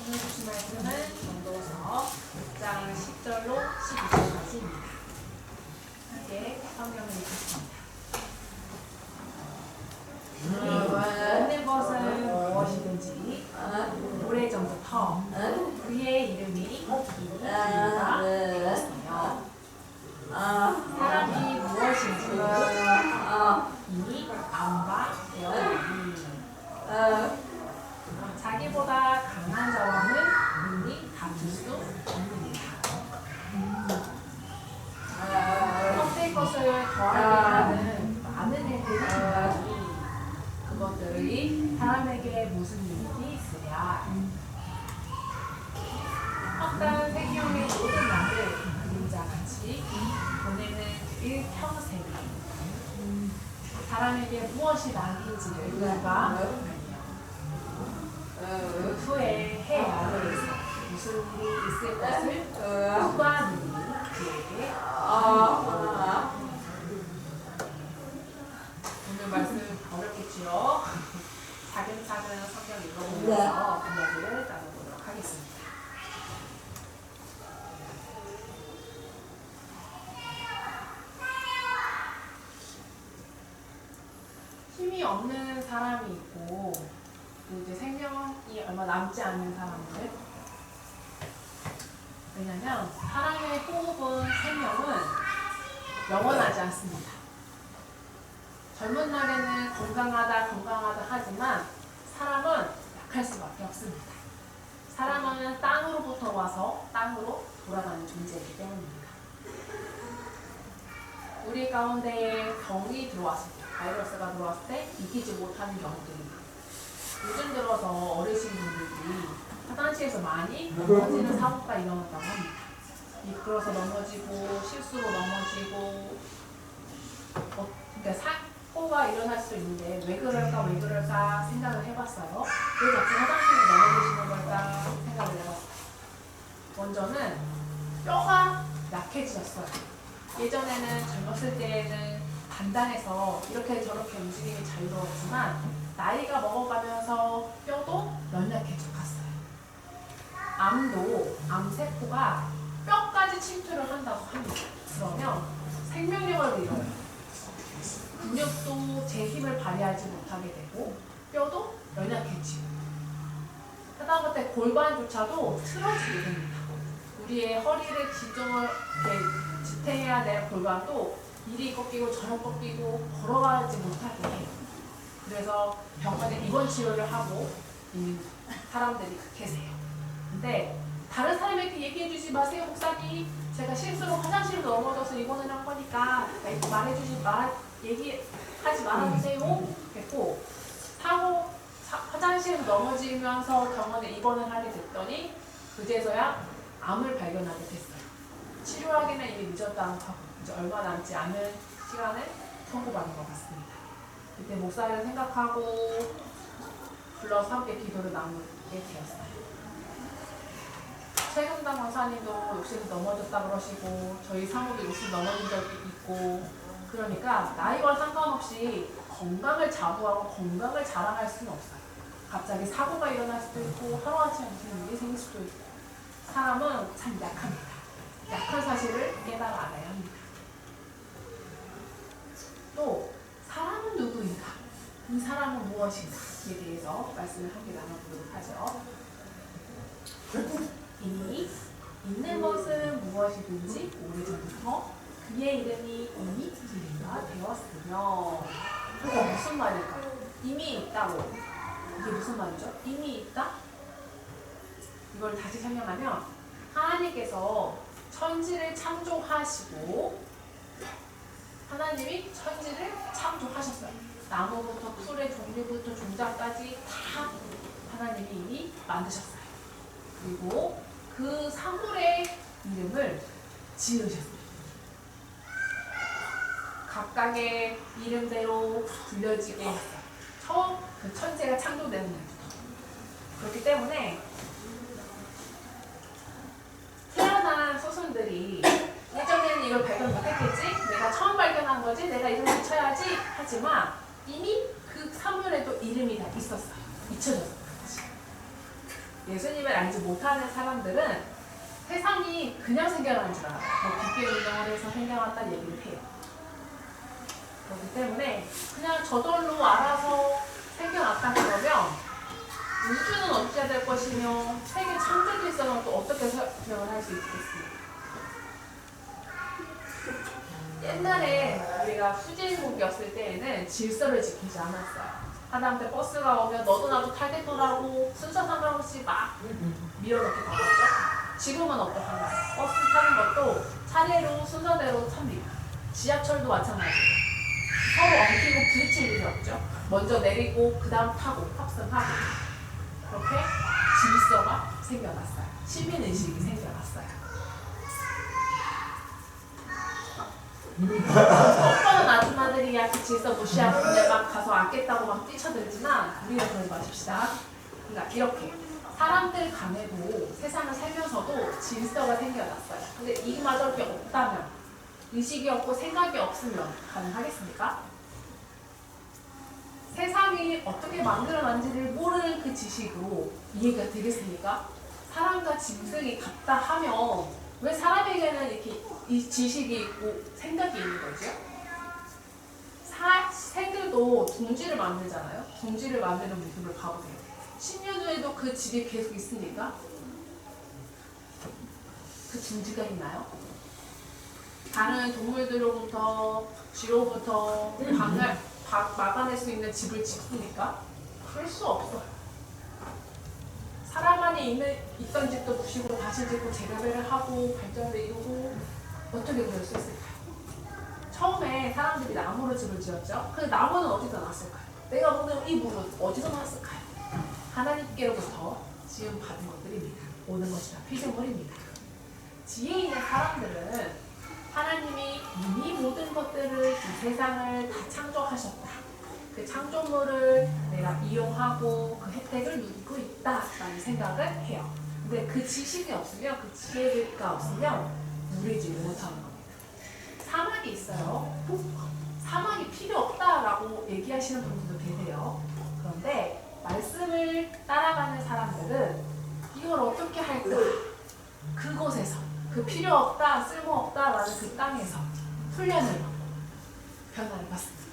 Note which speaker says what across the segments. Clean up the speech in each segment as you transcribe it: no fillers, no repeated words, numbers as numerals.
Speaker 1: 오늘 주신 말씀은 전도서 6장 10절로 12절까지입니다. 함께 성경을 읽겠습니다. 얻는 것은 무엇이든지 오래전부터 그의 이름이 기이가 되었으며 사람이 무엇인지 이미 암바 되었으니 자기보다 강한 자와는 능히 다툴 수 없느니라. 헛될 것을 더하게 하는 많은 일들이 있으니 그것들이 사람에게 무슨 일이 있으랴. 헛된 생명의 모든 날을 그림자같이 보내는 일평생에 사람에게 무엇이 낙인지를 누가 알며 그 후에 해 아래에서 무슨 일이 있을 것을 누가 능히 그에게 오늘 말씀 어렵겠지요. 차근차근 성경 읽어보면서 이야기를 나눠보도록 하겠습니다. 힘이 없는 사람이 있고 또 이제 생명이 얼마 남지 않는 사람들. 왜냐면 사람의 호흡은 생명은 영원하지 않습니다. 젊은 날에는 건강하다 하지만 사람은 약할 수밖에 없습니다. 사람은 땅으로부터 와서 땅으로 돌아가는 존재이기 때문입니다. 우리 가운데에 병이 들어왔을 때, 바이러스가 들어왔을 때 이기지 못하는 경우들입니다. 요즘 들어서 어르신 분들이 화장실에서 많이 넘어지는 사고가 일어난다고 합니다. 미끄러서 넘어지고 실수로 넘어지고 그러니까 사고가 일어날 수 있는데 왜 그럴까 생각을 해봤어요. 왜 자꾸 화장실에 넘어지시는 걸까 생각을 해봤어요. 먼저는 뼈가 약해지셨어요. 예전에는 젊었을 때에는 단단해서 이렇게 저렇게 움직임이 자유로웠지만 나이가 먹어가면서 뼈도 연약해져 갔어요. 암세포가 뼈까지 침투를 한다고 합니다. 그러면 생명력을 잃어요. 근육도 제 힘을 발휘하지 못하게 되고 뼈도 연약해지고 하다못해 골반조차도 틀어지게 됩니다. 우리의 허리를 지탱해야 될 골반도 이리 꺾이고 저리 꺾이고 걸어가지 못하게 해요. 그래서 병원에 입원 치료를 하고 있는 사람들이 계세요. 근데 다른 사람에게 얘기해주지 마세요, 목사님. 제가 실수로 화장실로 넘어져서 입원을 한 거니까 얘기하지 말아주세요. 그랬고 화장실에서 넘어지면서 병원에 입원을 하게 됐더니 그제서야 암을 발견하게 됐어요. 치료하기는 이미 늦었다고 하고 이제 얼마 남지 않은 시간을 선고받은 것 같습니다. 그때 목사를 생각하고 불러서 함께 기도를 나누게 되었어요. 최근당 원사님도 욕실에서 넘어졌다 그러시고 저희 사모도 욕실 넘어진 적이 있고 그러니까 나이와 상관없이 건강을 자부하고 건강을 자랑할 수는 없어요. 갑자기 사고가 일어날 수도 있고 하루아침에 무슨 일이 생길 수도 있고 사람은 참 약합니다. 약한 사실을 깨달아 알아야 합니다. 또 사람은 누구인가? 이 사람은 무엇인가에 대해서 말씀을 함께 나눠보도록 하죠. 이미 있는 것은 무엇이든지 오래전부터 그의 이름이 이미 기이가 되었으며 무슨 말일까요? 이미 있다고. 이게 무슨 말이죠? 이미 있다? 이걸 다시 설명하면 하나님께서 천지를 창조하시고 하나님이 천지를 창조하셨어요. 나무부터 풀의 종류부터 종자까지 다 하나님이 이미 만드셨어요. 그리고 그 사물의 이름을 지으셨어요. 각각의 이름대로 불려지게 했어요. 처음 그 천지가 창조되는 날부터. 그렇기 때문에 태어난 소순들이 예전에는 이걸 발견 못했겠지? 내가 처음 발견한 거지? 내가 이름을 붙여야지? 하지만 이미 그 사물에도 이름이 다 있었어요. 잊혀졌어요. 예수님을 알지 못하는 사람들은 세상이 그냥 생겨나는 줄 알아요. 뭐 빛의 운동을 해서 생겨났다는 얘기를 해요. 그렇기 때문에 그냥 저절로 알아서 생겨났다 그러면 우주는 어떻게 될 것이며 세계 창조 질서는 또 어떻게 설명을 할 수 있겠습니까? 옛날에 우리가 후진국이었을 때에는 질서를 지키지 않았어요. 하다못해 버스가 오면 너도 나도 타겠더라고 순서 상관없이 막 밀어넣기 바빴죠. 지금은 어떡한가요? 버스 타는 것도 차례로 순서대로 탑니다. 지하철도 마찬가지예요. 서로 엉키고 부딪힐 일이 없죠. 먼저 내리고 그 다음 타고 탑승하고 그렇게 질서가 생겨났어요. 시민의식이 생겨났어요. 어떤 아줌마들이 야 그 질서 무시하고 그냥 막 가서 앉겠다고 막 뛰쳐들지만 우리는 그러지 마십시다. 그러니까 이렇게 사람들 간에도 세상을 살면서도 질서가 생겨났어요. 근데 이마저게 없다면 의식이 없고 생각이 없으면 가능하겠습니까? 세상이 어떻게 만들어난지를 모르는 그 지식으로 이해가 되겠습니까? 사람과 짐승이 같다 하면 왜 사람에게는 이렇게 이 지식이 있고 생각이 있는 거죠? 새들도 둥지를 만들잖아요. 둥지를 만드는 모습을 봐보세요. 10년 후에도 그 집이 계속 있습니까? 그 둥지가 있나요? 다른 동물들로부터 쥐로부터 막아낼 수 있는 집을 짓습니까? 그럴 수 없어요. 사람 안에 있던 집도 부시고 다시 짓고 재개발을 하고 발전을 이루고 어떻게 그럴 수 있을까요? 처음에 사람들이 나무로 집을 지었죠. 그 나무는 어디서 났을까요? 내가 보는 이 물은 어디서 났을까요? 하나님께로부터 지음 받은 것들입니다. 오는 것이 다 피조물입니다. 지혜 있는 사람들은 하나님이 이미 모든 것들을 이 세상을 다 창조하셨다. 그 창조물을 내가 이용하고 그 혜택을 누리고 있다라는 생각을 해요. 근데 그 지식이 없으면 그 지혜가 없으면 누리지 못하는 겁니다. 사막이 있어요. 사막이 필요 없다라고 얘기하시는 분들도 계세요. 그런데 말씀을 따라가는 사람들은 이걸 어떻게 할까? 그곳에서 그 필요 없다, 쓸모 없다라는 그 땅에서 훈련을 받고 변화를 받습니다.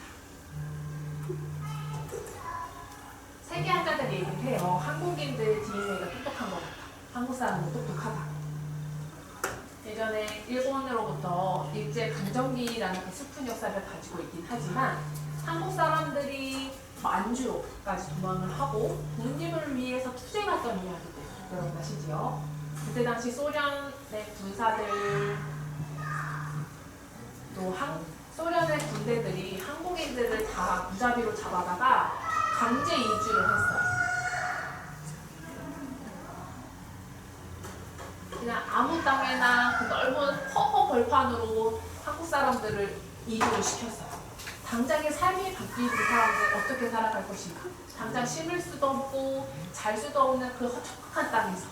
Speaker 1: 세계학자들이 얘기를 해요. 한국인들 DNA가 똑똑한 것 같다. 한국 사람은 똑똑하다. 예전에 일본으로부터 일제 강점기라는 그 슬픈 역사를 가지고 있긴 하지만 한국 사람들이 만주로까지 도망을 하고 독립을 위해서 투쟁했던 이야기들 여러분 아시죠? 그때 당시 소련의 군사들 또 소련의 군대들이 한국인들을 다 무자비로 잡아다가 강제 이주를 했어요. 그냥 아무 땅에나 그 넓은 허허 벌판으로 한국 사람들을 이주를 시켰어요. 당장의 삶이 바뀐 그 사람들 어떻게 살아갈 것인가? 당장 심을 수도 없고 잘 수도 없는 그 허척한 땅에서.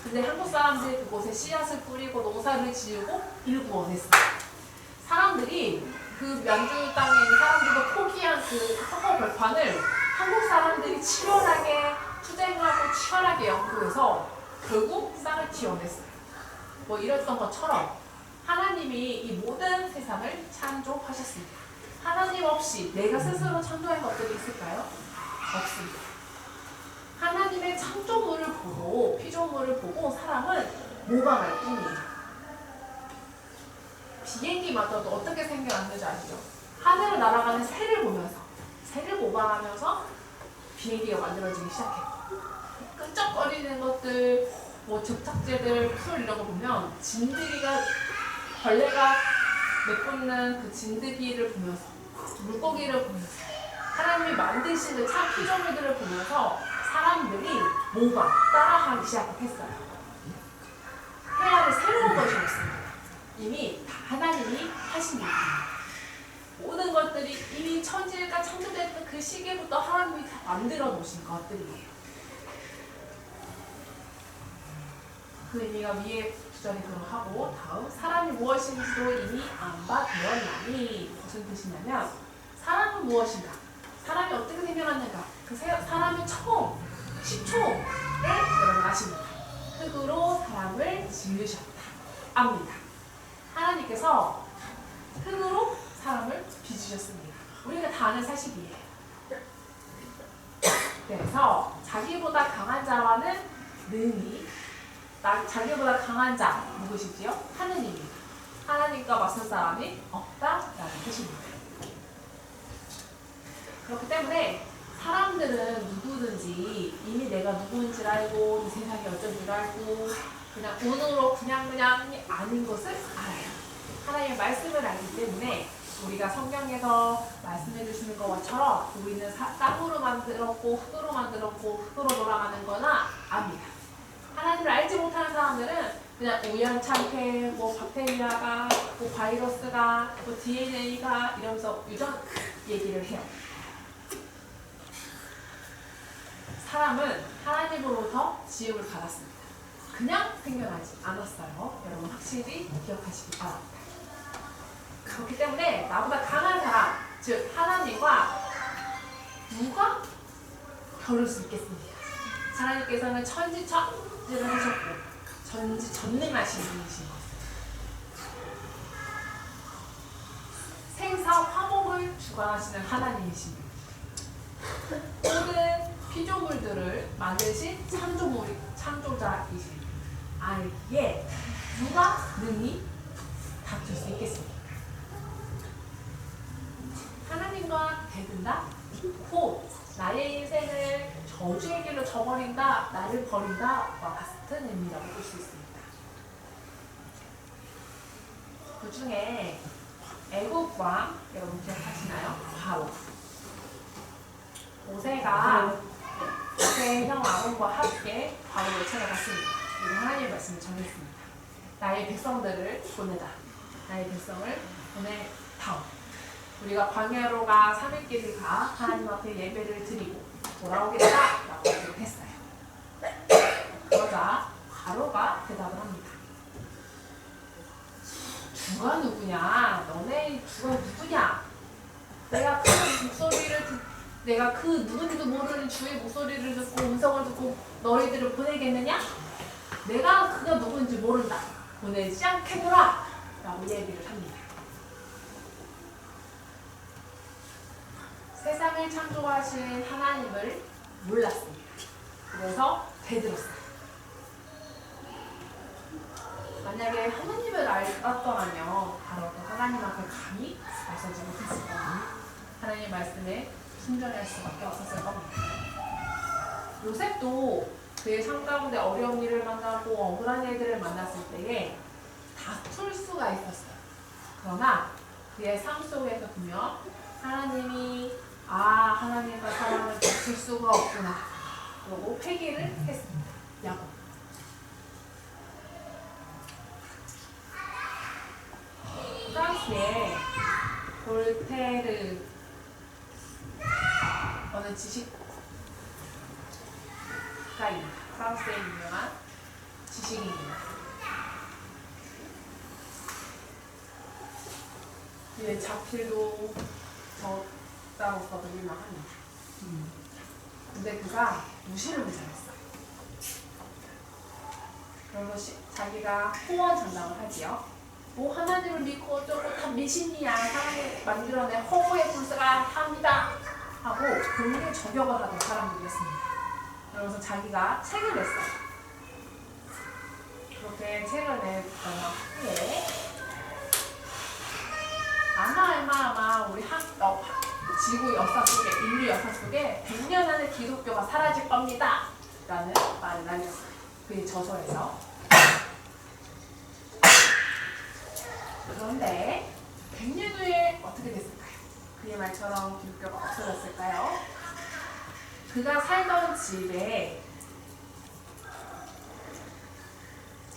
Speaker 1: 근데 한국 사람들이 그곳에 씨앗을 뿌리고 농사를 지으고 일구 원했어요. 사람들이 그 면주 땅에 있는 사람들도 포기한 그 허허 벌판을 한국 사람들이 치열하게 투쟁하고 치열하게 연구해서 결국 싹을 틔워냈어요. 뭐 이랬던 것처럼 하나님이 이 모든 세상을 창조하셨습니다. 하나님 없이 내가 스스로 창조한 것들이 있을까요? 없습니다. 하나님의 창조물을 보고 피조물을 보고 사람은 모방할 뿐이에요. 비행기마저도 어떻게 생겨났는지 아시죠? 하늘을 날아가는 새를 보면서 새를 모방하면서 비행기가 만들어지기 시작했고 끈적거리는 것들 뭐 접착제들, 풀 이런 거 보면 진드기가 벌레가 내뿜는 그 진드기를 보면서 물고기를 보면서 하나님이 만드신 그 참 피조물들을 보면서 사람들이 모방, 따라하기 시작했어요. 해야를 새로운 것이 없습니다. 이미 다 하나님이 하신 일입니다. 모든 것들이 이미 천지가 창조됐던 그 시기부터 하나님이 다 만들어 놓으신 것들이에요. 그 의미가 위에 구절이 들어가고 다음 사람이 무엇인지도 이미 안바 되었나니 무슨 뜻이냐면 사람은 무엇인가? 사람이 어떻게 생겨났는가? 그 사람의 처음, 시초를 여러분 아십니다. 흙으로 사람을 지으셨다. 압니다. 하나님께서 흙으로 사람을 빚으셨습니다. 우리가 다 아는 사실이에요. 그래서 자기보다 강한 자와는 능히 자기보다 강한 자 누구시지요? 하느님입니다. 하나님과 맞설 사람이 없다라는 뜻입니다. 그렇기 때문에 사람들은 누구든지 이미 내가 누구인지 알고 이 세상이 어쩐 줄 알고 그냥 운으로 그냥 아는 것을 알아요. 하나님의 말씀을 알기 때문에 우리가 성경에서 말씀해 주시는 것처럼 우리는 땅으로 만들었고 흙으로 만들었고 흙으로 돌아가는 거나 압니다. 하나님을 알지 못하는 사람들은 그냥 우연찮게 뭐 박테리아가 뭐 바이러스가 뭐 DNA가 이러면서 유전 얘기를 해요. 사람은 하나님으로부터 지음을 받았습니다. 그냥 생겨나지 않았어요. 여러분 확실히 기억하시기 바랍니다. 그렇기 때문에 나보다 강한 사람, 즉 하나님과 누가 겨룰 수 있겠습니까? 하나님께서는 천지를 하셨고 전능하신 분이신 것을 생사 화목을 주관하시는 하나님이십니다. 모든 피조물들을 만드신 창조자이십니다. 알기에 누가 능히 다툴 수 있겠습니까? 하나님과 대든다? 곧 나의 인생을 저주의 길로 저버린다, 나를 버린다와 같은 의미라고 볼 수 있습니다. 그 중에 애굽 왕, 여러분 기억하시나요? 바로 모세의 형 아론과 함께 바로를 찾아갔습니다. 그리고 하나님의 말씀을 전했습니다. 나의 백성들을 보내다. 나의 백성을 보내다오. 우리가 광야로 가 3일길을 가 하나님 앞에 예배를 드리고 돌아오겠다라고 했어요. 그러자 바로가 대답을 합니다. 주가 누구냐? 너네 주가 누구냐? 내가 그 누군지도 모르는 주의 목소리를 듣고 음성을 듣고 너희들을 보내겠느냐? 내가 그가 누군지 모른다. 보내지 않겠노라! 라고 얘기를 합니다. 세상을 창조하신 하나님을 몰랐습니다. 그래서 대들었어요. 만약에 하나님을 알았더라면 바로 그 하나님 앞에 감히 나서지 못했을 겁니다. 하나님의 말씀에 순종할 수밖에 없었을 겁니다. 요셉도 그의 삶 가운데 어려운 일을 만나고 억울한 일들을 만났을 때에 다툴 수가 있었어요. 그러나 그의 삶 속에서 보면 하나님이 하나님과 사람을 다툴 수가 없구나. 그러고 회개를 했습니다. 야곱. 프랑스의 볼테르 어느 지식가입니다. 프랑스의 유명한 지식인입니다. 그의 자필도 적다로서도 유명합니다. 근데 그가 무시를 잘했어요. 그래서 자기가 호언 장담을 하지요. 뭐 하나님을 믿고 어쩌고 다 미신이야. 사람을 만들어낸 허구의 불사가 합니다. 하고 본인을 저격을 하던 사람들이었습니다. 그러면서 자기가 책을 냈어요. 그렇게 책을 냈던 후에 아마 우리 지구 역사 속에, 인류 역사 속에 100년 안에 기독교가 사라질 겁니다. 라는 말을 남겼어요. 그의 저서에서. 그런데 100년 후에 어떻게 됐을까요? 그의 말처럼 기독교가 없어졌을까요? 그가 살던 집에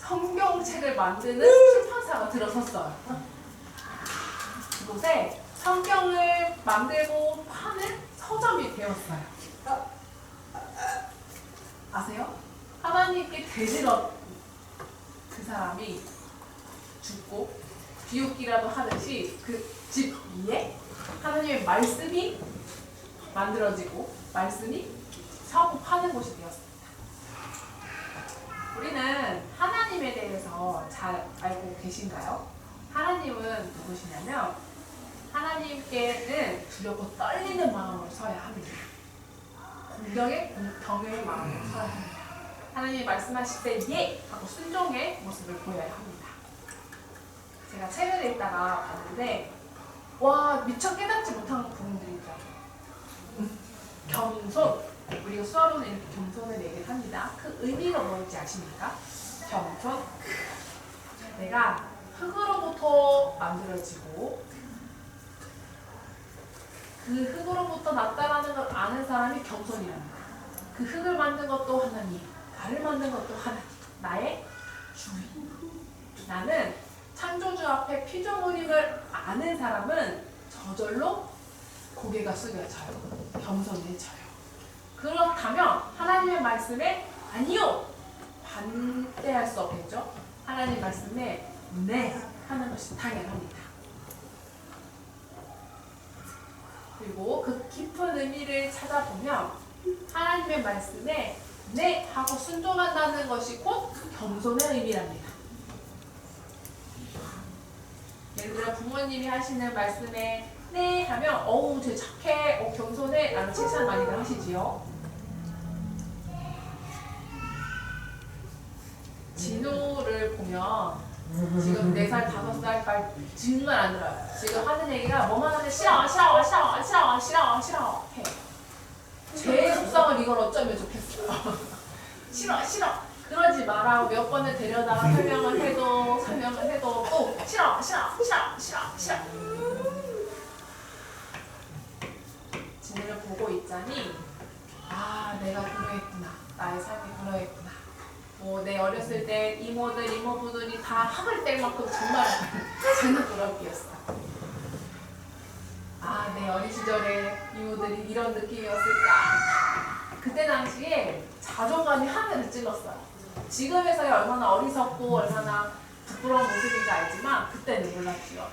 Speaker 1: 성경책을 만드는 출판사가 들어섰어요. 그곳에 성경을 만들고 파는 서점이 되었어요. 아세요? 하나님께 대들었 그 사람이 죽고 비웃기라도 하듯이 그 집 위에 하나님의 말씀이 만들어지고 말씀이 사고 파는 곳이 되었습니다. 잘 알고 계신가요? 하나님은 누구시냐면 하나님께는 두렵고 떨리는 마음으로 서야 합니다. 공경의 경외의 마음으로 서야 합니다. 하나님이 말씀하실 때 예! 하고 순종의 모습을 보여야 합니다. 제가 책을 읽다가 봤는데 와 미처 깨닫지 못한 부분들이 있죠. 겸손, 우리가 수화로는 이렇게 겸손을 얘기를 합니다. 그 의미가 뭔지 아십니까? 겸손, 내가 흙으로부터 만들어지고 그 흙으로부터 났다라는 걸 아는 사람이 겸손이랍니다. 그 흙을 만든 것도 하나님, 나를 만든 것도 하나님, 나의 주인. 나는 창조주 앞에 피조물임을 아는 사람은 저절로 고개가 숙여져요. 겸손해져요. 그렇다면 하나님의 말씀에 아니요! 반대할 수 없겠죠? 하나님 말씀에 네! 하는 것이 당연합니다. 그리고 그 깊은 의미를 찾아보면 하나님의 말씀에 네! 하고 순종한다는 것이 곧 겸손의 의미랍니다. 예를 들어 부모님이 하시는 말씀에 네! 하면 어우 쟤 착해, 겸손해 라는 칭찬 많이들 하시지요. 진우를 보면 지금 4살, 5살까지 정말 안 들어요. 지금 하는 얘기가 뭐만 하면 싫어 해. 제 속성을 이걸 어쩌면 좋겠어요. 싫어 그러지 마라. 몇 번을 데려다가 설명을 해도 또 싫어. 진우를 보고 있자니 아 내가 그러했구나. 나의 삶이 그러했구나. 내 어렸을 때 이모들, 이모부들이 다 학을 뗄 만큼 정말 장난꾸러기였어. 아, 내 어린 시절에 이모들이 이런 느낌이었을까. 그때 당시에 자존감이 하늘을 찔렀어요. 지금에서야 얼마나 어리석고 얼마나 부끄러운 모습인지 알지만 그때는 몰랐지요.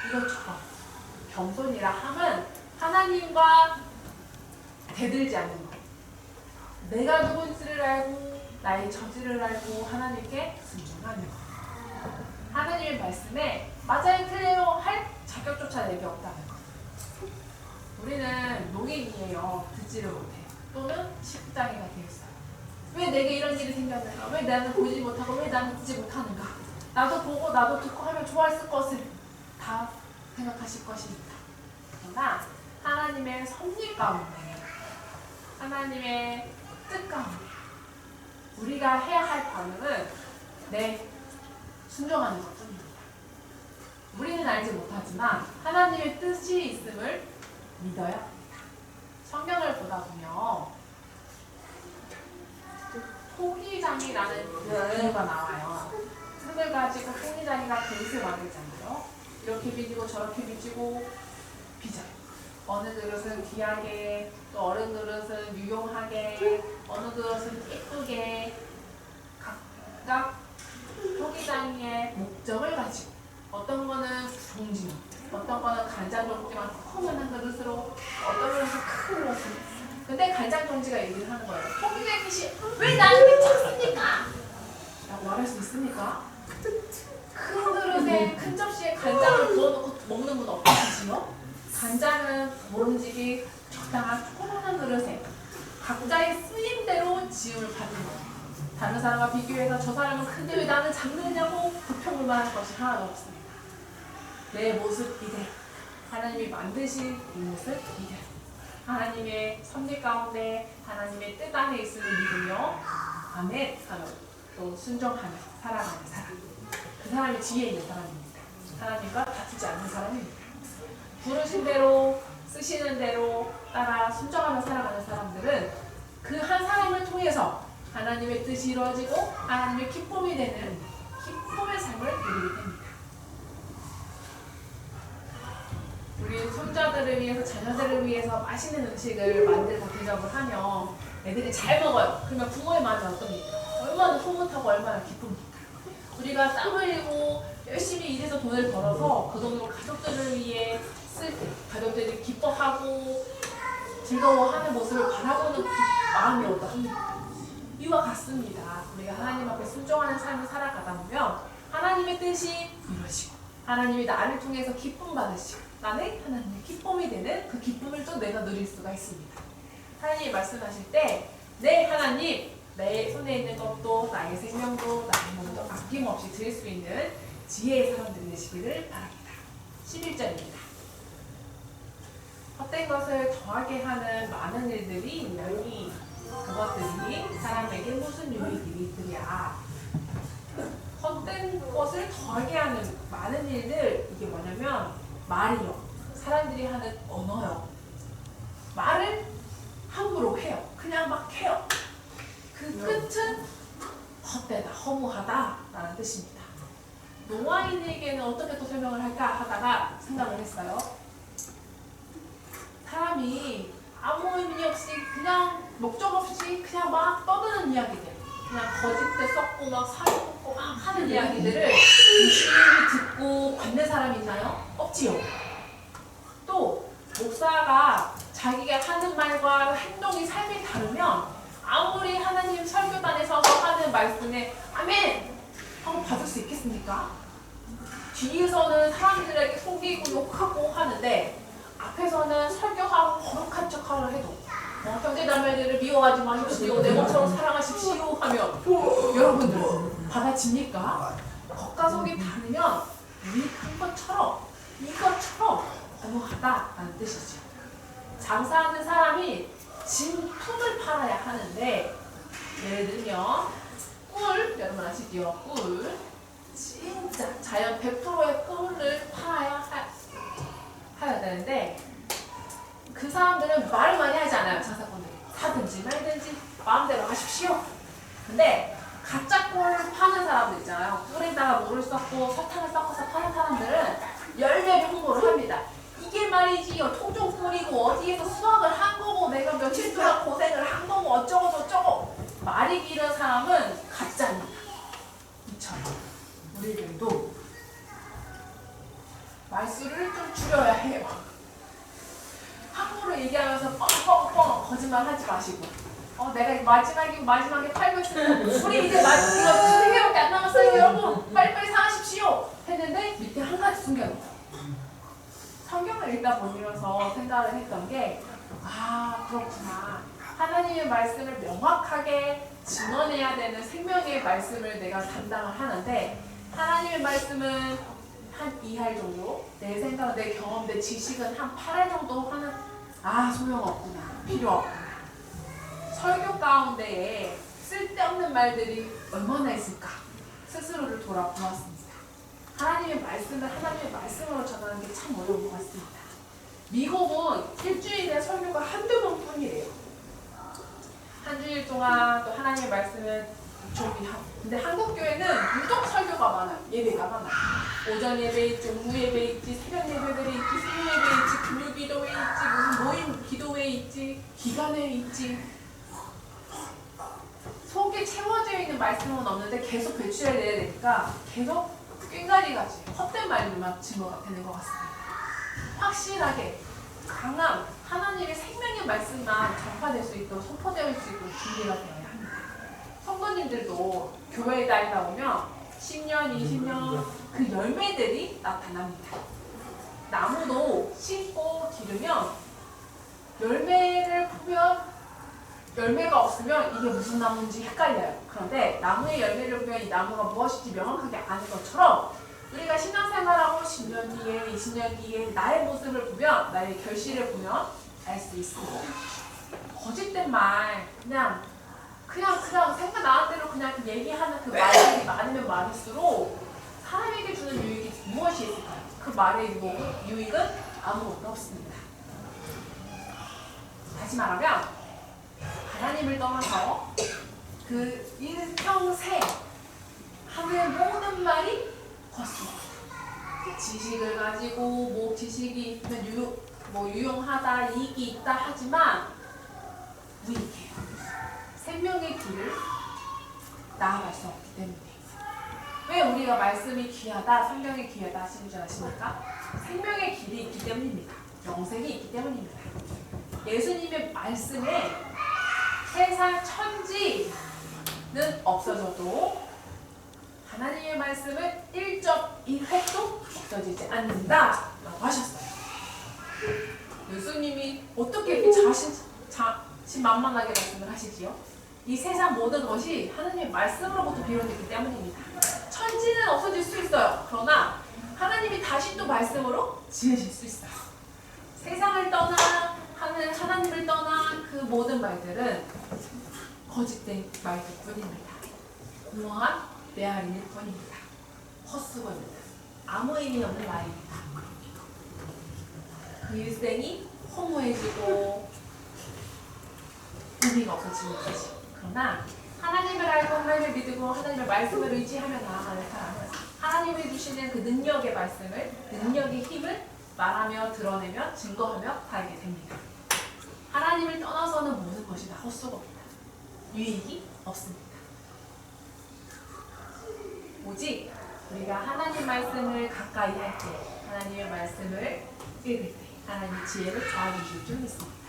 Speaker 1: 이것처럼 겸손이라 함은 하나님과 대들지 않는 것. 내가 누군지를 알고 나의 저지를 알고 하나님께 순종하는 것. 하나님의 말씀에 맞아요 틀려요 할 자격조차 내게 없다는 것. 우리는 농인이에요. 듣지를 못해요. 또는 식장애가 되었어요. 왜 내게 이런 일이 생겼는가? 왜 나는 보지 못하고 왜 나는 듣지 못하는가? 나도 보고 나도 듣고 하면 좋았을 것을 다 생각하실 것입니다. 그러나 하나님의 섭리 가운데 하나님의 뜻 가운데 우리가 해야 할 반응은 네, 순종하는 것뿐입니다. 우리는 알지 못하지만 하나님의 뜻이 있음을 믿어야 합니다. 성경을 보다 보면 토기장이라는 단어가 나와요. 흙을 가지고 토기장이가 그릇을 만들잖아요. 이렇게 빚고 저렇게 빚고 빚어요. 어느 그릇은 귀하게, 또 어느 그릇은 유용하게, 어느 그릇은 예쁘게 각각 토기장의 목적을 가지고 어떤 거는 종지만, 어떤 거는 간장 종지만 조그만한 그릇으로, 어떤 그릇은 큰 그릇으로. 근데 간장 종지가 얘기를 하는 거예요. 토기장의 뜻이 왜 나한테 작습니까? 라고 말할 수 있습니까? 큰 그릇에, 큰 접시에 간장을 부어놓고 먹는 분 없으시지요? 간장은 모름지기 적당한 조그마한 그릇에 각자의 쓰임대로 지음을 받는 거예요. 다른 사람과 비교해서 저 사람은 큰데 왜 나는 작느냐고 불평을 말할 것이 하나도 없습니다. 내 모습 이대로, 하나님이 만드신 이 모습 이대로, 하나님의 섭리 가운데 하나님의 뜻 안에 있음을 믿으며 아멘 하며 또 순종하며 살아가는 사람, 그 사람이 지혜 있는 사람입니다. 하나님과 다투지 않는 사람입니다. 부르신 대로 쓰시는 대로 따라 순종하며 살아가는 사람들은 그 한 사람을 통해서 하나님의 뜻이 이루어지고 하나님의 기쁨이 되는 기쁨의 삶을 누리게 됩니다. 우리 손자들을 위해서, 자녀들을 위해서 맛있는 음식을 만들고 대접을 하면 애들이 잘 먹어요. 그러면 부모의 마음이 어떻습니까? 얼마나 흐뭇하고 얼마나 기쁩니까? 우리가 땀 흘리고 열심히 일해서 돈을 벌어서 그 돈으로 가족들을 위해 쓸 때 가족들이 기뻐하고 즐거워하는 모습을 바라보는 마음이 어떠합니까? 이와 같습니다. 우리가 하나님 앞에 순종하는 삶을 살아가다 보면 하나님의 뜻이 이루어지고 하나님이 나를 통해서 기쁨 받으시고 나는 하나님의 기쁨이 되는 그 기쁨을 또 내가 누릴 수가 있습니다. 하나님이 말씀하실 때 내 하나님, 내 손에 있는 것도 나의 생명도 나의 몸도 아낌없이 드릴 수 있는 지혜의 사람들이 되시기를 바랍니다. 11절입니다. 헛된 것을 더하게 하는 많은 일들이 있나니 그것들이 사람에게 무슨 유익이 있으랴. 헛된 것을 더하게 하는 많은 일들, 이게 뭐냐면 말이요. 사람들이 하는 언어요. 말을 함부로 해요. 그냥 막 해요. 그 끝은 헛되다, 허무하다 라는 뜻입니다. 노아인에게는 어떻게 또 설명을 할까 하다가 생각을 했어요. 사람이 아무 의미 없이 그냥 목적 없이 그냥 막 떠드는 이야기들, 그냥 거짓대 썩고 막 사기 먹고 막 하는 이야기들을 유심히 듣고 받는 사람이 있나요? 없지요. 또 목사가 자기가 하는 말과 행동이 삶이 다르면 아무리 하나님 설교단에 서서 하는 말씀에 아멘! 하고 받을 수 있겠습니까? 뒤에서는 사람들에게 속이고 욕하고 하는데 앞에서는 설교하고 거룩한 척하려 해도 형제자매들을 미워하지 마십시오, 내 몸처럼 사랑하십시오 하면 여러분들 받아집니까? 겉과 속이 다르면 유익한 것처럼 이것처럼 허무하다라는 뜻이죠. 장사하는 사람이 진품을 팔아야 하는데 예를 들면 꿀, 여러분 아시죠? 꿀 진짜 자연 100%의 꿀을 팔아야 해야 되는데 그 사람들은 말을 많이 하지 않아요. 장사꾼들이 사든지 말든지 마음대로 하십시오. 근데 가짜 꿀을 파는 사람들 있잖아요. 꿀에다가 물을 섞고 설탕을 섞어서 파는 사람들은 열렬히 홍보를 합니다. 이게 말이지요, 토종 꿀이고 어디에서 수확을 한 거고 내가 며칠 동안 고생을 한 거고 어쩌고 저쩌고 말이 길은 사람은 가짜입니다. 이처럼 우리들도 말수를 좀 줄여야 해요. 함부로 얘기하면서 뻥뻥뻥 거짓말 하지 마시고 내가 마지막에 팔고 있으면 우리 이제 이거 2개밖에 안 남았어요 여러분 빨리빨리 사가십시오 했는데 밑에 한 가지 숨겨놓고 성경을 읽다 보면서 생각을 했던 게 그렇구나. 하나님의 말씀을 명확하게 증언해야 되는 생명의 말씀을 내가 담당을 하는데 하나님의 말씀은 한 2할 정도, 내 생각, 내 경험, 내 지식은 한 8할 정도 하는 소용없구나, 필요 없구나. 설교 가운데에 쓸데없는 말들이 얼마나 있을까 스스로를 돌아보았습니다. 하나님의 말씀을 하나님의 말씀으로 전하는 게 참 어려운 것 같습니다. 미국은 일주일에 설교가 한두 번뿐이래요. 한 주일 동안 또 하나님의 말씀을 준비하고. 근데 한국 교회는 유독 설교가 많아요. 예배가 많아요. 오전 예배 있지, 오후 예배 있지, 새벽 예배들이 있지, 수요 예배 있지, 금요 기도회 있지, 무슨 모임 기도회 있지, 기간회 있지. 속에 채워져 있는 말씀은 없는데 계속 배출해내야 되니까 계속 꽹가리같이 헛된 말들만 증거가 되는 것 같습니다. 확실하게 강한 하나님의 생명의 말씀만 전파될 수 있도록 선포될 수 있도록 준비가 되어야 합니다. 성도님들도 교회에 다니다 보면 10년, 20년 그 열매들이 나타납니다. 나무도 심고 기르면 열매를 보면 열매가 없으면 이게 무슨 나무인지 헷갈려요. 그런데 나무의 열매를 보면 이 나무가 무엇인지 명확하게 아는 것처럼 우리가 신앙생활하고 10년 뒤에 20년 뒤에 나의 모습을 보면 나의 결실을 보면 알 수 있습니다. 거짓된 말 그냥 생각 나는 대로 그냥 얘기하는 그 말이 많으면 많을수록 사람에게 주는 유익이 무엇이 있을까요? 그 말의 유익은 아무것도 없습니다. 다시 말하면 하나님을 떠나서 그 일평생 하는 모든 말이 헛소리입니다. 지식을 가지고 지식이 있으면 유용하다, 이익이 있다 하지만 무익해요. 생명의 길을 나아갈 수 없기 때문에. 왜 우리가 말씀이 귀하다, 성경이 귀하다 하시는 줄 아십니까? 생명의 길이 있기 때문입니다. 영생이 있기 때문입니다. 예수님의 말씀에 세상 천지 없어져도 하나님의 말씀은 1.1획도 없어지지 않는다 라고 하셨어요. 예수님이 어떻게 이렇게 자신만만하게 말씀을 하시지요? 이 세상 모든 것이 하나님의 말씀으로부터 비롯되기 때문입니다. 천지는 없어질 수 있어요. 그러나 하나님이 다시 또 말씀으로 지으실 수 있어요. 세상을 떠나 하나님을 떠나 그 모든 말들은 거짓된 말들뿐입니다. 공허한 메아리일 뿐입니다. 헛수고입니다. 아무 의미 없는 말입니다. 그 일생이 허무해지고 의미가 없어지는 거지. 그러나 하나님을 알고 하나님을 믿고 하나님의 말씀을 의지하며 나아가는 사람은 하나님이 주시는 그 능력의 말씀을, 능력의 힘을 말하며 드러내며 증거하며 살게 됩니다. 하나님을 떠나서는 모든 것이 다 헛수고입니다. 유익이 없습니다. 오직 우리가 하나님 말씀을 가까이 할 때, 하나님의 말씀을 읽을 때 하나님의 지혜를 더하주실 줄 믿습니다.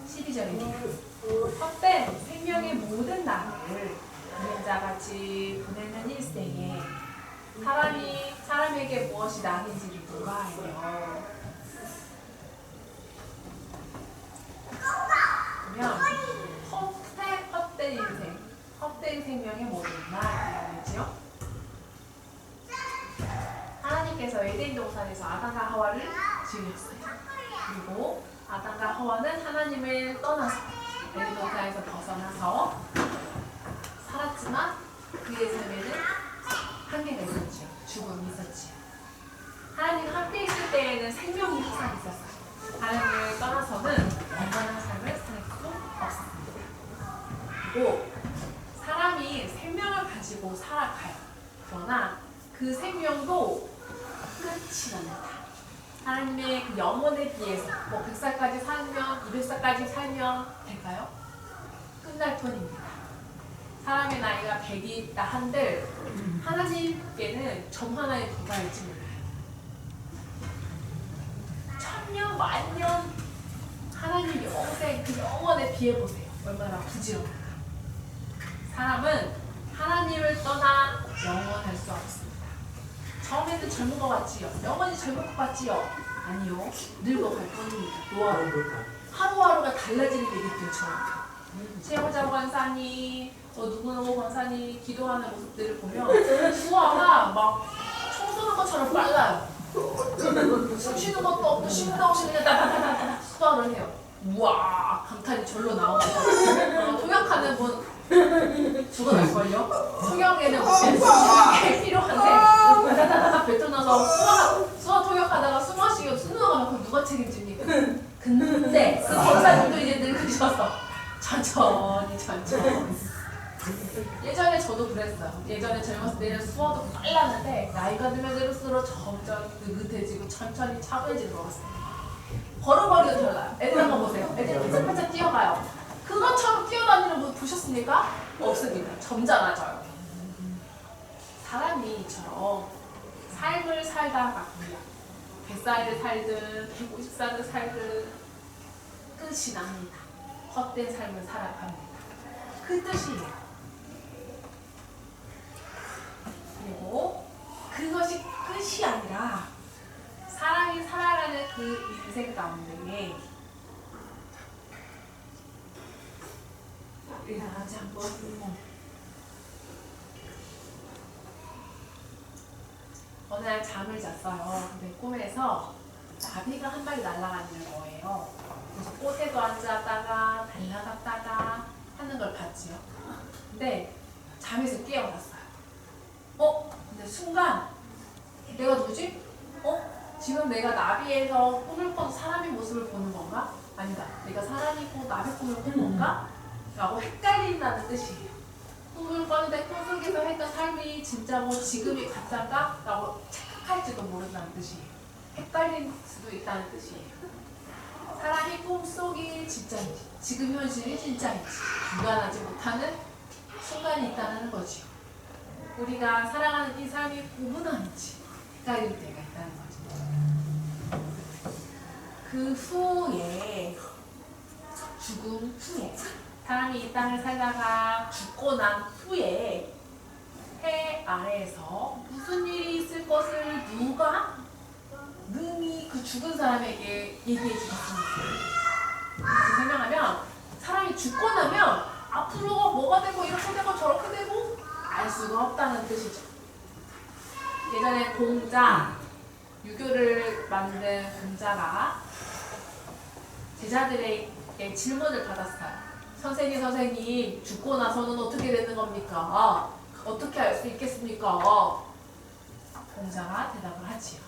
Speaker 1: 12절입니다. 헛된 생명의 모든 날을 그림자같이 보내는 일생에 사람에게 무엇이 낙인지를 누가 알며. 그러면 헛된 인생, 헛된 생명의 모든 날이지요. 하나님께서 에덴 동산에서 아담과 하와를 지으셨어요. 그리고 아담과 하와는 하나님을 떠나서 에덴 동산에서 벗어나서 살았지만 그의 삶에는 한계가 있었죠. 죽음이 있었죠. 하나님 함께 있을 때에는 생명이 항상 있었어요. 하나님을 떠나서는 영원한 삶을 살 수 없습니다. 그리고 사람이 생명을 가지고 살아가요. 그러나 그 생명도 끝이 납니다. 하나님의 그 영혼에 비해서 100살까지 살면 200살까지 살면 될까요? 끝날 뿐입니다. 사람의 나이가 100이 있다 한들 하나님께는 점 하나에 불과할지 몰라요. 천년 만년 하나님 영생 그 영원에 비해 보세요. 얼마나 부지런한가. 사람은 하나님을 떠나 영원할 수 없습니다. 처음에는 젊은 것 같지요? 영원히 젊은 것 같지요? 아니요. 늙어갈 뿐입니다. 하루하루가 달라지는 게 느껴져요. 최호자 권사님, 누구누구 권사님 기도하는 모습들을 보면 수화가 막 총 쏘는 것처럼 빨라요. 숨 쉬는 것도 없고 쉬는 거 없이 그냥 따다다다다 수화를 해요. 우와 감탄이 절로 나오고 통역하는 분 죽어날걸요? 통역에는 게 필요한데 다다다다 뱉어놔서 수화 통역하다가 숨 마시고 숨어가면 그걸 누가 책임집니까? 근데 그 권사님도 이제 늙으셔서 천천히 예전에 저도 그랬어요. 예전에 젊었을 때는 수화도 빨랐는데 나이가 들면 들수록 점점 느긋해지고 천천히 차분해지는 것 같습니다. 걸음걸이도 달라요. 애들 한번 보세요. 애들 팔짝팔짝 뛰어가요. 그것처럼 뛰어다니는 분 보셨습니까? 없습니다. 점잖아져요. 사람이 이처럼 삶을 살다가 100살을 살든 150살을 살든 끝이 납니다. 헛된 삶을 살아갑니다. 그 뜻이에요. 그리고 그것이 끝이 아니라 사람이 살아가는 그 인생 가운데에 일어나지 한번 어느 날 잠을 잤어요. 근데 꿈에서 나비가 한 마리 날아가는 거예요. 그래서 꽃에도 앉았다가 날아갔다가 하는 걸 봤지요. 근데 잠에서 깨어났어요. 근데 순간 내가 누구지? 지금 내가 나비에서 꿈을 꿔서 사람의 모습을 보는 건가? 아니다. 내가 사람이고 나비 꿈을 꾼 건가? 라고 헷갈린다는 뜻이에요. 꿈을 꿨는데 꿈 속에서 했던 삶이 진짜고 지금이 가짜인가? 라고 착각할지도 모른다는 뜻이에요. 헷갈릴 수도 있다는 뜻이에요. 사람이 꿈속이 진짜인지 지금 현실이 진짜인지 구분하지 못하는 순간이 있다는 거지요. 우리가 살아가는 이 삶이 구분하는지 헷갈릴 때가 있다는 거죠. 그 후에 죽음 후에 사람이 이 땅을 살다가 죽고 난 후에 해 아래에서 무슨 일이 있을 것을 누가 능히 그 죽은 사람에게 얘기해 주셨습니다. 다시 설명하면 사람이 죽고 나면 앞으로 뭐가 되고 이렇게 되고 저렇게 되고 알 수가 없다는 뜻이죠. 예전에 공자, 유교를 만든 공자가 제자들에게 질문을 받았어요. 선생님, 죽고 나서는 어떻게 되는 겁니까? 어떻게 알 수 있겠습니까? 공자가 대답을 하지요.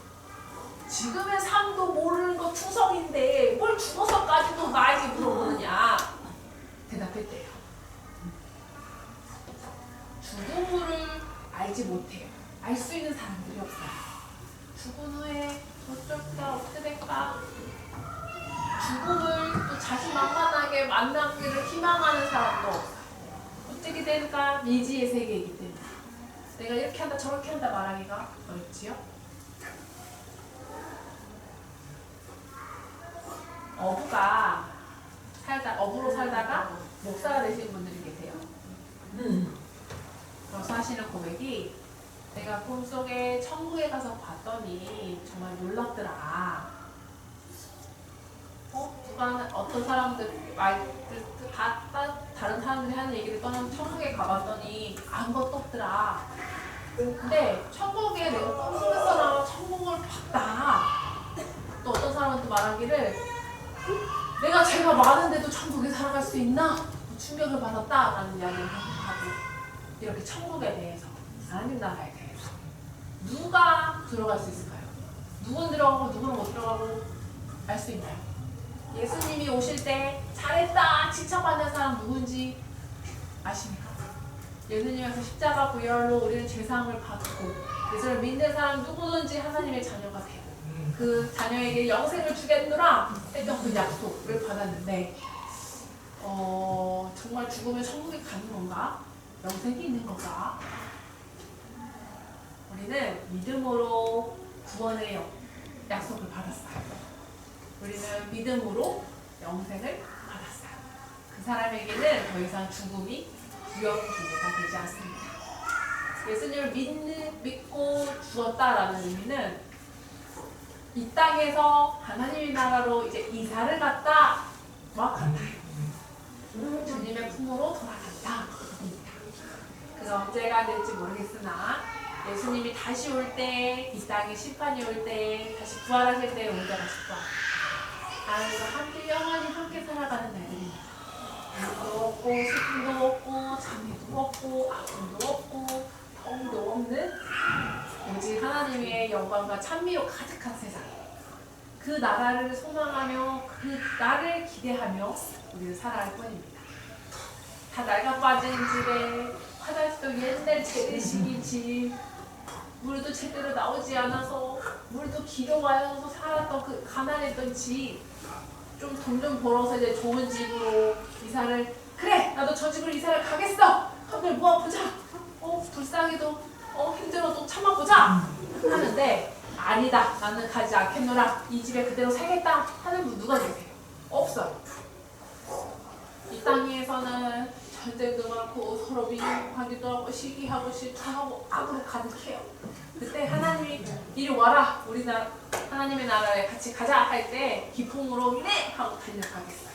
Speaker 1: 지금의 삶도 모르는 거 투성인데 뭘 죽어서까지도 나에게 물어보느냐? 대답했대요. 죽음을 알지 못해요. 알 수 있는 사람들이 없어요. 죽은 후에 어쩔까 어떻게 될까? 죽음을 또 자신만만하게 만나기를 희망하는 사람도 없어요. 어떻게 될까? 미지의 세계이기 때문에 내가 이렇게 한다 저렇게 한다 말하기가 어렵지요. 어부로 살다가 목사가 되신 분들이 계세요. 그래서 하시는 고백이 내가 꿈속에 천국에 가서 봤더니 정말 놀랍더라. 어떤 사람들 다른 사람들이 하는 얘기를 떠나서 천국에 가봤더니 아무것도 없더라. 근데 천국에 내가 꿈속에서나 천국을 봤다. 또 어떤 사람은 또 말하기를 내가 죄가 많은데도 천국에 살아갈 수 있나? 충격을 받았다라는 이야기를 하고 이렇게 천국에 대해서 하나님 나라에 대해서 누가 들어갈 수 있을까요? 누군 들어가고 누구는 못 들어가고 알 수 있나요? 예수님이 오실 때 잘했다 칭찬받는 사람 누군지 아십니까? 예수님께서 십자가 부활로 우리는 죄사함을 받고 예수를 믿는 사람 누구든지 하나님의 자녀가 되고 그 자녀에게 영생을 주겠노라 했던 그 약속을 받았는데 정말 죽으면 천국에 가는 건가? 영생이 있는 건가? 우리는 믿음으로 구원의 약속을 받았어요. 우리는 믿음으로 영생을 받았어요. 그 사람에게는 더 이상 죽음이 두려운 존재가 되지 않습니다. 예수님을 믿고 죽었다라는 의미는 이 땅에서 하나님의 나라로 이제 이사를 갔다와 같아요. 주님의 품으로 돌아간다. 그가 언제가 될지 모르겠으나 예수님이 다시 올 때, 이 땅에 심판이 올 때, 다시 부활하실 때 온자가 싶어. 하나님과 함께 영원히 함께 살아가는 날들입니다. 힘도 없고 슬픔도 없고 장애도 없고 아픔도 없고 더움도 없는 오직 하나님의 영광과 찬미로 가득한 세상. 그 나라를 소망하며 그 나를 기대하며 우리는 살아갈 뿐입니다. 다 낡아 빠진 집에 화장실도 옛날 재래식인 집, 물도 제대로 나오지 않아서 물도 기도 와서 살았던 그 가난했던 집, 좀 돈 좀 벌어서 이제 좋은 집으로 이사를, 그래 나도 저 집으로 이사를 가겠어, 한번 모아보자, 불쌍해도 힘들어도 참아보자 하는데 아니다 나는 가지 않겠노라 이 집에 그대로 살겠다 하는 분 누가 계세요? 없어요. 이 땅에서는 전쟁도 많고 서로 미움하기도 하고 시기하고 질투하고 악으로 가득해요. 그때 하나님이 이리 와라 우리 하나님의 나라에 같이 가자 할 때 기쁨으로 네 하고 달려가겠어요.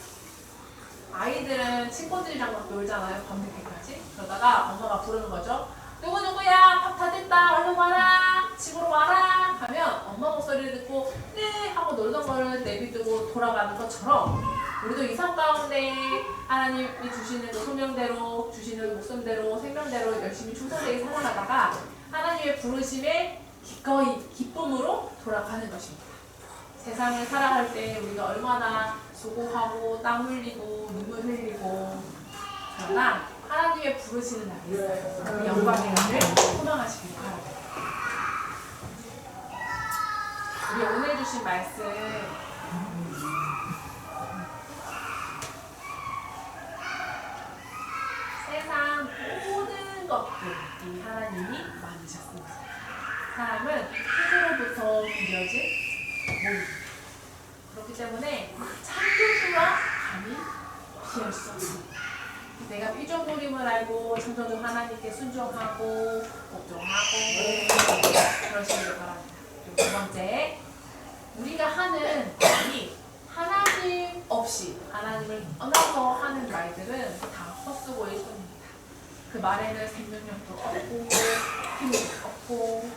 Speaker 1: 아이들은 친구들이랑 막 놀잖아요. 밤늦게까지. 그러다가 엄마가 부르는 거죠. 누구야 밥 다 됐다 얼른 와라 집으로 와라 하면 엄마 목소리를 듣고 네 하고 놀던 거를 내비두고 돌아가는 것처럼 우리도 이 삶 가운데 하나님이 주시는 그 소명대로 주시는 목숨대로 생명대로 열심히 충성되게 살아가다가 하나님의 부르심에 기꺼이 기쁨으로 돌아가는 것입니다. 세상을 살아갈 때 우리가 얼마나 수고하고 땀 흘리고 눈물 흘리고 그러나 하나님의 부르시는 날이 있어요. 그 영광의 날을 소망하시길 바랍니다. 우리 오늘 주신 말씀 세상 모든 것들이 하나님이 만드셨습니다. 사람은 태초로부터 그려진 몸입니다. 그렇기 때문에 창조주와 감히 비할 수 없습니다. 내가 피조물임을 알고 창조주 하나님께 순종하고 복종하고 그러시길 바랍니다. 그리고 두 번째, 우리가 하는 말이 하나님 없이 하나님을 떠나서 하는 말들은 다 헛수고일 뿐입니다. 그 말에는 생명력도 없고 힘도 없고,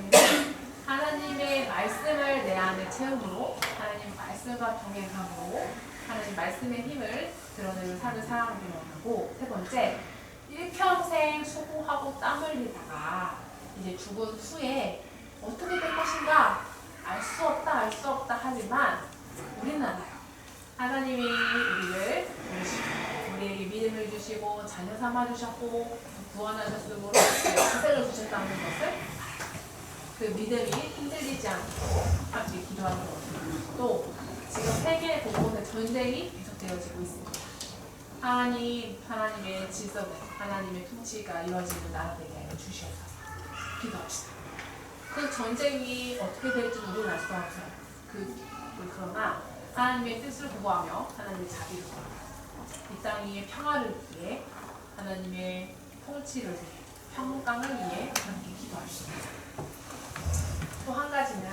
Speaker 1: 우리는 하나님의 말씀을 내 안에 채움으로 하나님 말씀과 동행함으로 하나님 말씀의 힘을 드러내는 삶을 살아가기를 원하고, 세 번째, 일평생 수고하고 땀 흘리다가 이제 죽은 후에 어떻게 될 것인가 알 수 없다 하지만 우리는 알아요. 하나님이 우리에게 믿음을 주시고 자녀 삼아 주셨고 구원하셨으므로 영생을 주셨다는 것을 알아요. 그 믿음이 흔들리지 않고 함께 기도하는 것입니다. 또 지금 세계 곳곳에 전쟁이 계속되어지고 있습니다. 하나님의 질서는 하나님의 통치가 이루어지는 나라 되게 하여 주시옵소서. 기도합시다. 그 전쟁이 어떻게 될지 우리는 알 수 없어요. 그러나 하나님의 뜻을 구하며 하나님의 자비를 구하며 이 땅 위에 평화를 위해 하나님의 통치를 위해 평강을 위해 함께 기도합시다. 또 한 가지는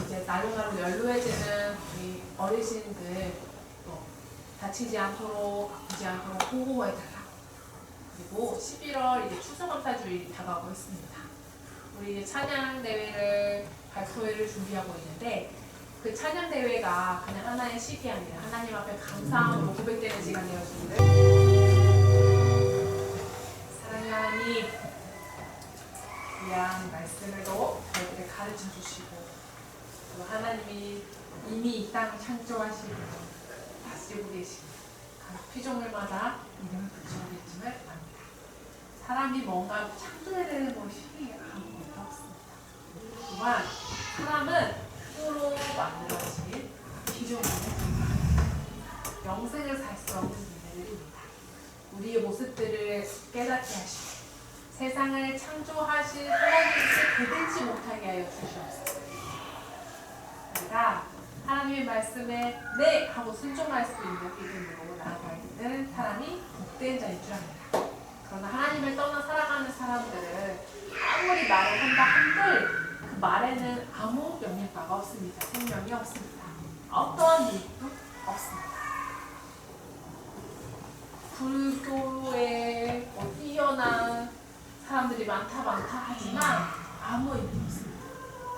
Speaker 1: 이제 나루나루 연로해지는 우리 어르신들 다치지 않도록 아프지 않도록 보호해달라. 그리고 11월 이제 추수감사주일이 다가오고 있습니다. 우리 이제 찬양 대회를 발표회를 준비하고 있는데 그 찬양 대회가 그냥 하나의 시기 아니라 하나님 앞에 감사함으로 고백되는 시간 되어주기를. 사랑하는 하나님, 귀한 말씀으로 저희들을 가르쳐 주시고 또 하나님이 이미 이 땅을 창조하시고 다스리고 계시고 각 피조물마다 이름을 붙이고 계심을 압니다. 사람이 뭔가 창조해야 되는 것이 아무것도 없습니다. 또한 사람은 흙으로 만들어진 피조물입니다. 영생을 살 수 없는 인물입니다. 우리의 모습들을 깨닫게 하시고 세상을 창조하신 하나님께 대들지 못하게 하여 주시옵소서. 우리가 하나님의 말씀에 네 하고 순종할 수 있는 믿음으로 나아가는 사람이 복된 자인 줄 압니다. 그러나 하나님을 떠나 살아가는 사람들은 아무리 말을 한다 한들 그 말에는 아무 영향가가 없습니다. 생명이 없습니다. 어떠한 이익도 없습니다. 불교에 뛰어난 사람들이 많다 하지만 아무 의미 없습니다.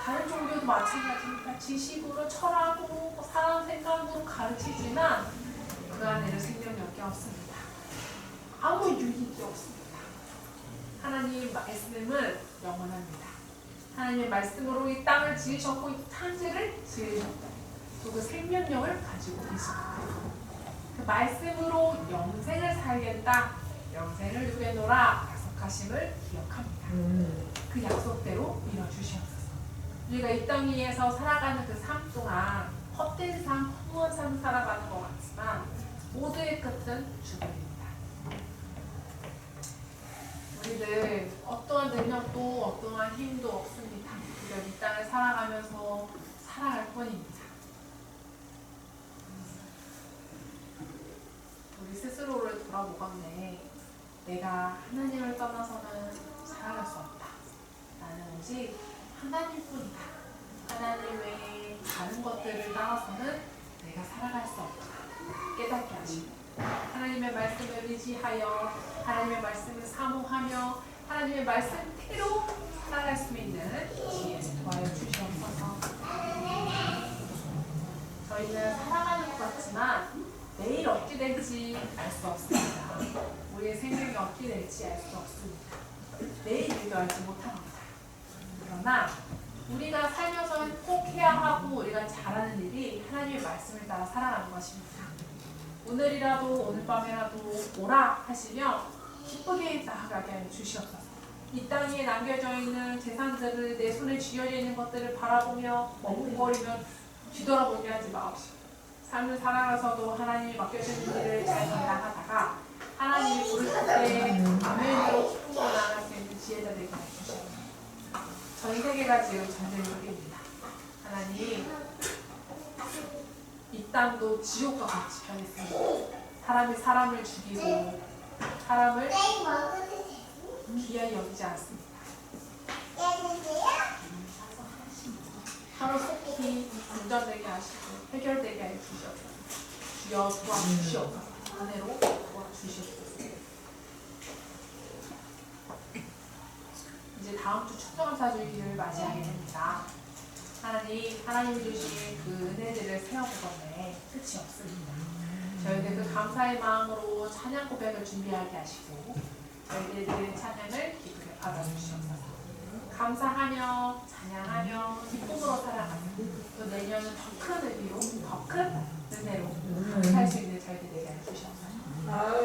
Speaker 1: 다른 종교도 마찬가지입니다. 지식으로 철학으로 사람 생각으로 가르치지만 그 안에는 생명력이 없습니다. 아무 유익이 없습니다. 하나님의 말씀은 영원합니다. 하나님의 말씀으로 이 땅을 지으셨고 이 탄지를 지으셨다. 또 그 생명력을 가지고 계십니다. 그 말씀으로 영생을 살겠다. 영생을 누리노라 약속하심을 기억합니다. 그 약속대로 이뤄주시옵소서. 우리가 이 땅 위에서 살아가는 그 삶 동안 헛된 삶, 허무한 삶 살아가는 것 같지만 모두의 끝은 죽음입니다. 우리들 어떠한 능력도 어떠한 힘도 없습니다. 우리가 이 땅을 살아가면서 살아갈 뿐입니다. 우리 스스로를 돌아보건대 내가 하나님을 떠나서는 살아갈 수 없다. 나는 오직 하나님뿐이다. 하나님 외에 다른 것들을 따라서는 내가 살아갈 수 없다. 깨닫게 하시고 하나님의 말씀을 의지하여 하나님의 말씀을 사모하며 하나님의 말씀대로 살아갈 수 있는 지혜 도와여 주시옵소서. 저희는 살아가는 것 같지만 내일 어떻게 될지 알 수 없습니다. 우리의 생명이 어떻게 될지 알 수 없습니다. 내일 일도 알지 못합니다. 그러나 우리가 살면서 꼭 해야 하고 우리가 잘하는 일이 하나님의 말씀을 따라 살아가는 것입니다. 오늘이라도 오늘 밤에라도 오라 하시며 기쁘게 나아가게 하여 주시옵소서. 이 땅 위에 남겨져 있는 재산들을 내 손에 쥐어져 있는 것들을 바라보며 머뭇거리며 뒤돌아보게 하지 마옵시고 삶을 살아가서도 하나님이 맡겨주신 일을 잘 감당하다가 하나님이 부르실 때 아멘으로 기쁨으로 나아갈 수 있는 지혜자 되게 해주시옵소서. 전 세계가 지금 전쟁 중입니다. 하나님, 이 땅도 지옥과 같이 변했습니다. 사람이 사람을 죽이고 사람을 귀하게 여기지 않습니다. 하루 속히 운전되게 하시고 해결되게 해 주시옵소서. 주여 도와주시옵소서. 은혜로 도와주시옵소서. 이제 다음 주 축도감사주일을 맞이하게 됩니다. 하나님이 주신 그 은혜들을 세어보건대 끝이 없습니다. 저희들 그 감사의 마음으로 찬양 고백을 준비하게 하시고 저희들의 찬양을 기쁘게 받아주시옵소서. 감사하며 찬양하며 기쁨으로 살아가며 또 내년은 더 큰 의미로 더 큰 은혜로 살 수 있는 저희들 되게 해주셔서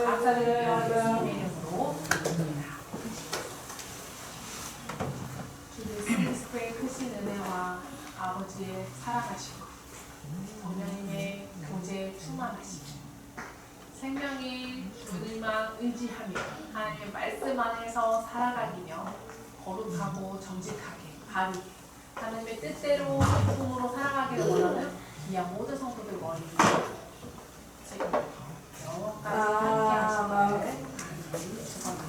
Speaker 1: 감사드려요. 예수님의 이름으로 기도합니다. 주님 그리스도의 크신 은혜와 아버지의 사랑하시고 성령님의 교제에 충만하시고 생명이 주님만 의지하며 하나님의 말씀 안에서 살아가기며 거룩하고 정직하게 바르게 하나님의 뜻대로 기쁨으로 살아가기를 원하는 귀한 모든 성도들 머리에 영원까지 함께 하시기를 축원합니다.